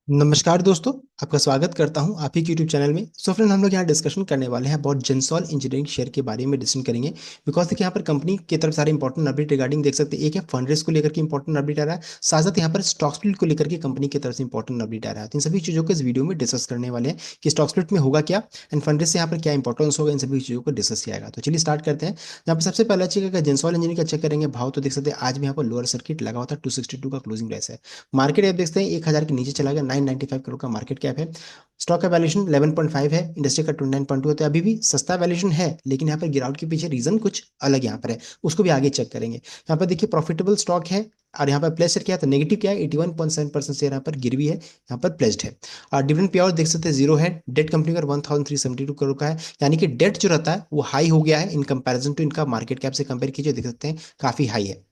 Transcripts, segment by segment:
नमस्कार दोस्तों। आपका स्वागत करता हूं आप ही के यूट्यूब चैनल में। सो फ्रेंड, हम लोग यहाँ डिस्कशन करने वाले हैं बहुत जेंसॉल इंजीनियरिंग शेयर के बारे में डिस्कशन करेंगे। बिकॉज देखिए यहाँ पर कंपनी की तरफ सारे इंपॉर्टेंट अपडेट रिगार्डिंग देख सकते हैं। एक है फंड रेस को लेकर के इंपॉर्टेंट अपडेट आ रहा है, साथ साथ यहाँ पर स्टॉक स्प्लिट को लेकर के कंपनी की तरफ से इंपॉर्टेंट अपडेट आ रहा है। तो इन सभी चीज़ों को इस वीडियो में डिस्कस करने वाले हैं कि स्टॉक स्प्लिट में होगा क्या एंड फंड रेस से यहाँ पर क्या इंपॉर्टेंस होगा, इन सभी चीज़ों को डिस्कस किया जाएगा। तो चलिए स्टार्ट करते हैं। यहाँ पर सबसे पहला चीज़ अगर जेंसॉल इंजीनियरिंग का चेक करेंगे भाव, तो देख सकते हैं आज भी यहाँ पर लोअर सर्किट लगा हुआ था। 262 का क्लोजिंग प्राइस है। मार्केट आप देखते हैं 1000 के नीचे चला गया। 995 करोड़ का मार्केट कैप है। स्टॉक का वैल्यूएशन 11.5 है, इंडस्ट्री का 29.2 होता है। अभी भी सस्ता वैल्यूएशन है, लेकिन यहाँ पर गिरावट के पीछे रीजन कुछ अलग यहाँ पर है, उसको भी आगे चेक करेंगे। यहाँ पर देखिए प्रॉफिटेबल स्टॉक है। और यहाँ पर प्लेज शेयर क्या है, तो नेगेटिव क्या है, 81.7% शेयर यहाँ पर गिर भी है, यहाँ पर प्लेज्ड है। और डिविडेंड पे आउट देख सकते हैं जीरो है। डेट कंपनी का 1372 करोड़ का है, यानी कि डेट जो रहता है वो हाई हो गया है इन कंपैरिजन टू इनका मार्केट कैप से कंपेयर कीजिए, देख सकते हैं काफी हाई है।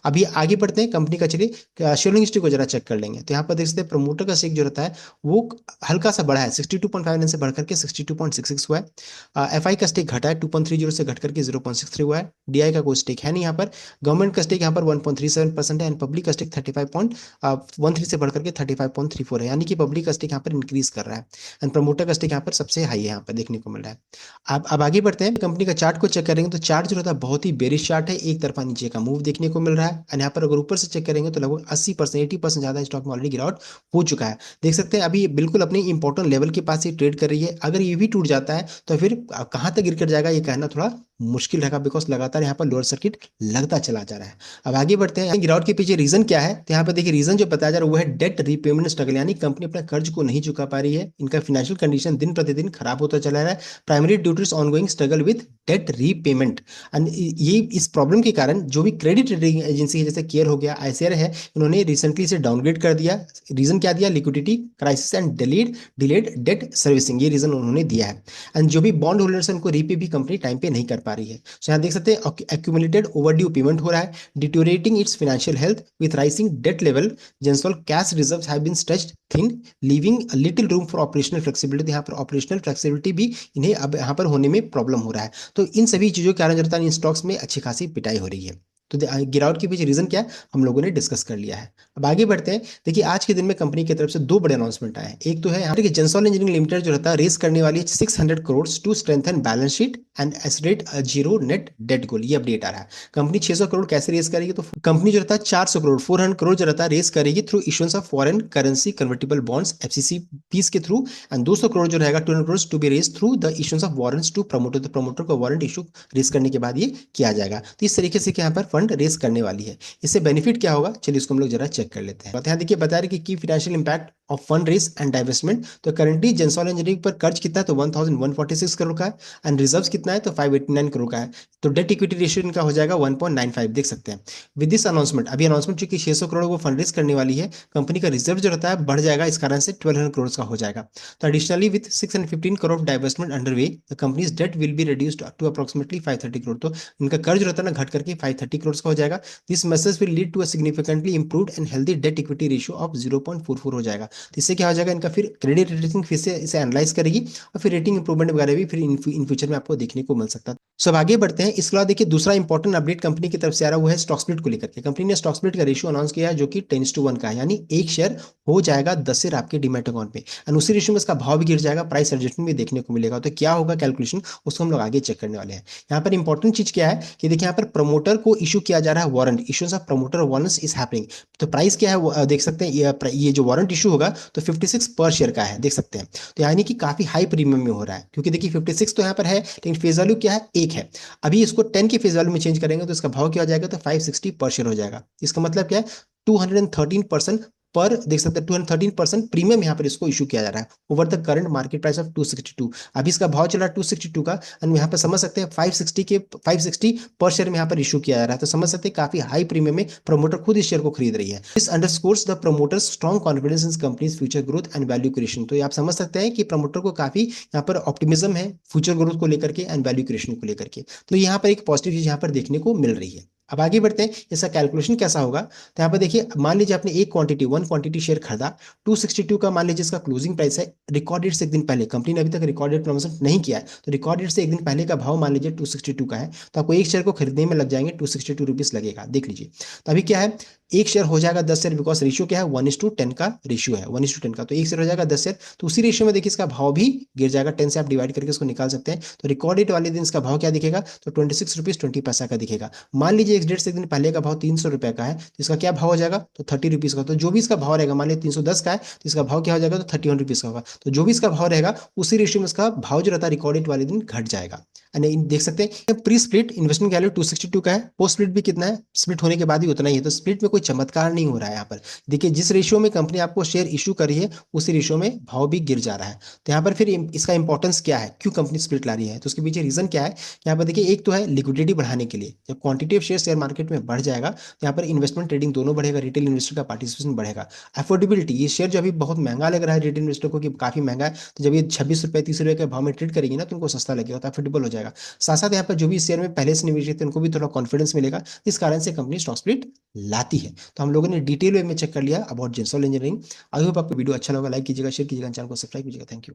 अभी आगे बढ़ते हैं कंपनी का। चलिए शेयरिंग हिस्ट्री को जरा चेक कर लेंगे, तो यहाँ पर देख सकते हैं प्रमोटर का स्टेक जो रहता है वो हल्का सा बढ़ा है, 62.59 से बढ़कर के 62.66 हुआ है। एफआई का स्टेक घटा है, 2.30 से घट करके 0.63 हुआ है। डीआई का कोई स्टेक है नहीं यहाँ पर। गवर्नमेंट का स्टेक यहाँ पर 1.37% है एंड पब्लिक का स्टेक 35.13 से बढ़कर के 35.34 है, यानी कि पब्लिक का स्टेक यहाँ पर इंक्रीज कर रहा है एंड प्रमोटर का स्टेक यहाँ पर सबसे हाई है, यहाँ पर देखने को मिल रहा है। अब आगे बढ़ते हैं, कंपनी का चार्ट को चेक करेंगे तो चार्ट जो रहता है बहुत ही बेरिश चार्ट है, एक तरफा नीचे का मूव देखने को मिल रहा है। एंड यहाँ पर अगर ऊपर से चेक करेंगे तो लगभग 80% 80% ज्यादा स्टॉक में ऑलरेडी गिरावट हो चुका है। देख सकते हैं अभी ये बिल्कुल अपने इंपॉर्टेंट लेवल के पास ही ट्रेड कर रही है। अगर ये भी टूट जाता है तो फिर कहाँ तक गिर कर जाएगा ये कहना थोड़ा मुश्किल रहेगा, बिकॉज लगातार यहाँ पर लोअर सर्किट लगता चला जा रहा है। अब आगे बढ़ते हैं, गिरावट के पीछे रीजन क्या है, तो यहाँ पर देखिए रीजन जो बताया जा रहा है वो है डेट रीपेमेंट स्ट्रगल, यानी कंपनी अपना कर्ज को नहीं चुका पा रही है। इनका फाइनेंशियल कंडीशन दिन प्रतिदिन खराब होता चला रहा है, primary due to ongoing struggle with debt repayment. And ये इस प्रॉब्लम के कारण जो भी क्रेडिट रेटिंग एजेंसी है, जैसे केयर हो गया, आईसीआर है, इन्होंने रिसेंटली इसे डाउनग्रेड कर दिया। रीजन क्या दिया, liquidity crisis and delayed debt servicing, ये रीजन उन्होंने दिया है। एंड जो भी बॉन्ड होल्डर्स हैं उनको रीपे भी कंपनी टाइम पे नहीं कर पा रही है। सो यहाँ देख सकते हैं एक्यूमुलेटेड ओवरड्यू पेमेंट हो रहा है, deteriorating its financial health with rising debt level. Gensol cash reserves have been stretched thin, leaving little room for operational flexibility. यहाँ पर ऑपरेशनल फ्लेक्सिबिलिटी भी इन्हें अब यहाँ पर होने में प्रॉब्लम हो रहा है। तो इन सभी चीजों के कारण जो रहता है इन स्टॉक्स में अच्छी खासी पिटाई हो रही है। तो गिरावट के पीछे रीजन क्या है हम लोगों ने डिस्कस कर लिया है। अब आगे बढ़ते हैं। देखिए आज के दिन में कंपनी की तरफ से दो बड़े अनाउंसमेंट आए हैं। एक तो है यहाँ पर जेंसॉल इंजीनियरिंग लिमिटेड जो रहता है रेस करने वाली है 600 crore to strengthen balance sheet and assert zero net debt goal, ये अपडेट आ रहा है। कंपनी 600 करोड़ कैसे रेस करेगी, तो कंपनी जो रहता है 400 करोड़ 400 करोड़ जो रहता है रेस करेगी through issuance of foreign currency convertible bonds FCCBs के थ्रू। एंड 200 करोड़ जो रहेगा 200 crore to be raise through the issuance of warrants to promoter, तो प्रमोटर को वारंट इशू रेस करने के बाद ये किया जाएगा। तो इस तरीके से यहाँ पर फंड रेस करने वाली है। इससे बेनिफिट क्या होगा, चलिए इसको हम लोग जरा चेक कर लेते हैं। यहाँ देखिए बता रहे कि की financial impact of fund raise and divestment. तो करंटली जेंसॉल इंजीनियरिंग पर कर्ज कितना है, तो 1146 करोड़ का है। एंड रिजर्व्स कितना है, तो 589 करोड़ का है। तो डेट इक्विटी रेशियो इनका हो जाएगा 1.95, देख सकते हैं। विद दिस अनाउंसमेंट, अभी अनाउंसमेंट चूंकि 600 करोड़ वो फंड रेस करने वाली है, कंपनी का रिजर्व जो रहता है बढ़ जाएगा, इस कारण से 1200 करोड़ का हो जाएगा। तो additionally with 615 crore divestment under way, the company's debt will be reduced to approximately 530 crore. तो इनका कर्ज रहता है ना घट करके 530 करोड़ का हो जाएगा। This message will lead to a significantly improved and healthy debt equity ratio of 0.44 हो जाएगा। तो इससे क्या हो जाएगा, इनका फिर क्रेडिट रेटिंग फिर से इसे एनालाइज करेगी और फिर रेटिंग इंप्रूवमेंट वगैरह भी फिर इन फ्यूचर में आपको देखने को मिल सकता है। सो अब आगे बढ़ते हैं। इसके बाद देखिए दूसरा इंपॉर्टेंट अपडेट कंपनी की तरफ से आ रहा है, वो है स्टॉक स्प्लिट को लेकर के। कंपनी ने स्टॉक स्प्लिट का रेशियो अनाउंस किया है जो कि 10:1 का है, यानी एक शेयर हो जाएगा 10 शेयर आपके डीमैट अकाउंट में। एंड उसी रेशियो में इसका भाव भी गिर जाएगा, प्राइस एडजस्टमेंट भी देखने को मिलेगा। तो क्या होगा कैलकुलेशन, उसको हम लोग आगे चेक करने वाले हैं। यहाँ पर इंपॉर्टेंट चीज क्या है कि देखिए यहाँ पर प्रमोटर को इशू किया जा रहा है warrant, issuance of promoter warrants is happening. तो प्राइस क्या है देख सकते हैं, ये जो वारंट इशू होगा तो 56 पर शेयर का है, देख सकते हैं। तो यानी कि काफी हाई प्रीमियम में हो रहा है, क्योंकि देखिए 56 तो यहाँ पर है लेकिन फेस वैल्यू क्या है, एक है। अभी इसको 10 के फेस वैल्यू में चेंज करेंगे तो इसका भाव क्या हो जाएगा, तो 560 पर शेयर हो जाएगा। इसका मतलब क्या है, 213% पर, देख सकते हैं 213% प्रीमियम यहाँ पर इसको इशू किया जा रहा है over the current market price of 262। अभी इसका भाव चला 262 का, एंड यहाँ पर समझ सकते हैं 560 पर शेयर में यहाँ पर इशू किया जा रहा है। तो समझ सकते हैं काफी हाई प्रीमियम में प्रमोटर खुद इस शेयर को खरीद रही है। This underscores the promoters strong confidence in companies future growth and value creation. तो आप समझ सकते हैं कि प्रमोटर को काफी यहाँ पर ऑप्टिमिज्म है फ्यूचर ग्रोथ को लेकर के एंड वैल्यू क्रिएशन को लेकर के। तो यहाँ पर एक पॉजिटिव चीज यहाँ पर देखने को मिल रही है। अब आगे बढ़ते हैं, इसका कैलकुलेशन कैसा होगा। तो यहाँ पर देखिए, मान लीजिए आपने एक क्वांटिटी, वन क्वांटिटी शेयर खरीदा 262 का, मान लीजिए इसका क्लोजिंग प्राइस है। रिकॉर्ड डेट से एक दिन पहले, कंपनी ने अभी तक रिकॉर्ड डेट प्रमोशन नहीं किया है, तो रिकॉर्ड डेट से एक दिन पहले का भाव मान लीजिए 262 का है, तो आपको एक शेयर को खरीदने में लग जाएंगे 262 रुपीज लगेगा, देख लीजिए। तो अभी क्या है, एक शेयर हो जाएगा 10 शेयर, बिकॉज रेशियो क्या है, 1:10 का रेशियो है, 1:10 का, तो एक शेयर हो जाएगा 10 शेयर। तो उसी रेशियो में देखिए इसका भाव भी गिर जाएगा, 10 से आप डिवाइड करके इसको निकाल सकते हैं। तो रिकॉर्ड डेट वाले दिन इसका भाव क्या दिखेगा, तो 26 रुपीज 20 पैसा का दिखेगा। मान लीजिए एक डेट से एक दिन पहले का भाव 300 रुपए का है, तो इसका क्या भाव हो जाएगा, तो 30 रुपीज का। तो जो भी इसका भाव रहेगा, मान लीजिए 310 का है, तो इसका भाव क्या हो जाएगा, तो 31 रुपीज का होगा। तो जो भी इसका भाव रहेगा, उसी रेशियो में इसका भाव जो रहता है रिकॉर्ड डेट वाले दिन घट जाएगा। यानी देख सकते हैं, प्री स्प्लिट इन्वेस्टमेंट वैल्यू 262 का है, पोस्ट स्प्लिट भी कितना है, स्प्लिट होने के बाद भी उतना ही है। तो स्प्लिट में कोई चमत्कार नहीं हो रहा है यहाँ पर। देखिए, जिस रेशियो में कंपनी आपको शेयर इशू कर रही है, उसी रेशियो में भाव भी गिर जा रहा है। तो यहाँ पर फिर इसका इंपॉर्टेंस क्या है, क्यों कंपनी स्प्लिट ला रही है, तो उसके पीछे रीजन क्या है। यहाँ पर देखिए, एक तो है लिक्विडिटी बढ़ाने के लिए, जब क्वांटिटी ऑफ शेयर मार्केट में बढ़ जाएगा, तो यहाँ पर इन्वेस्टमेंट ट्रेडिंग दोनों बढ़ेगा, रिटेल इन्वेस्टर का पार्टिसिपेशन बढ़ेगा। अफोर्डेबिलिटी, ये शेयर जो अभी बहुत महंगा लग रहा है रिटेल इन्वेस्टर को कि काफी महंगा है, तो जब ये 26 रुपए 30 रुपए के भाव में ट्रेड करेगी ना, तो उनको सस्ता लगेगा, तो अफोर्डेबल हो जाएगा। साथ साथ यहाँ पर जो भी शेयर में पहले से निवेश थे, उनको भी थोड़ा कॉन्फिडेंस मिलेगा। इस कारण से कंपनी स्टॉक स्प्लिट लाती है। तो हम लोगों ने डिटेल वे में चेक कर लिया अबाउट जेंसॉल इंजीनियरिंग। आई होप आपको वीडियो अच्छा लगा, लाइक कीजिएगा, शेयर कीजिएगा, चैनल को सब्सक्राइब कीजिएगा। Thank you.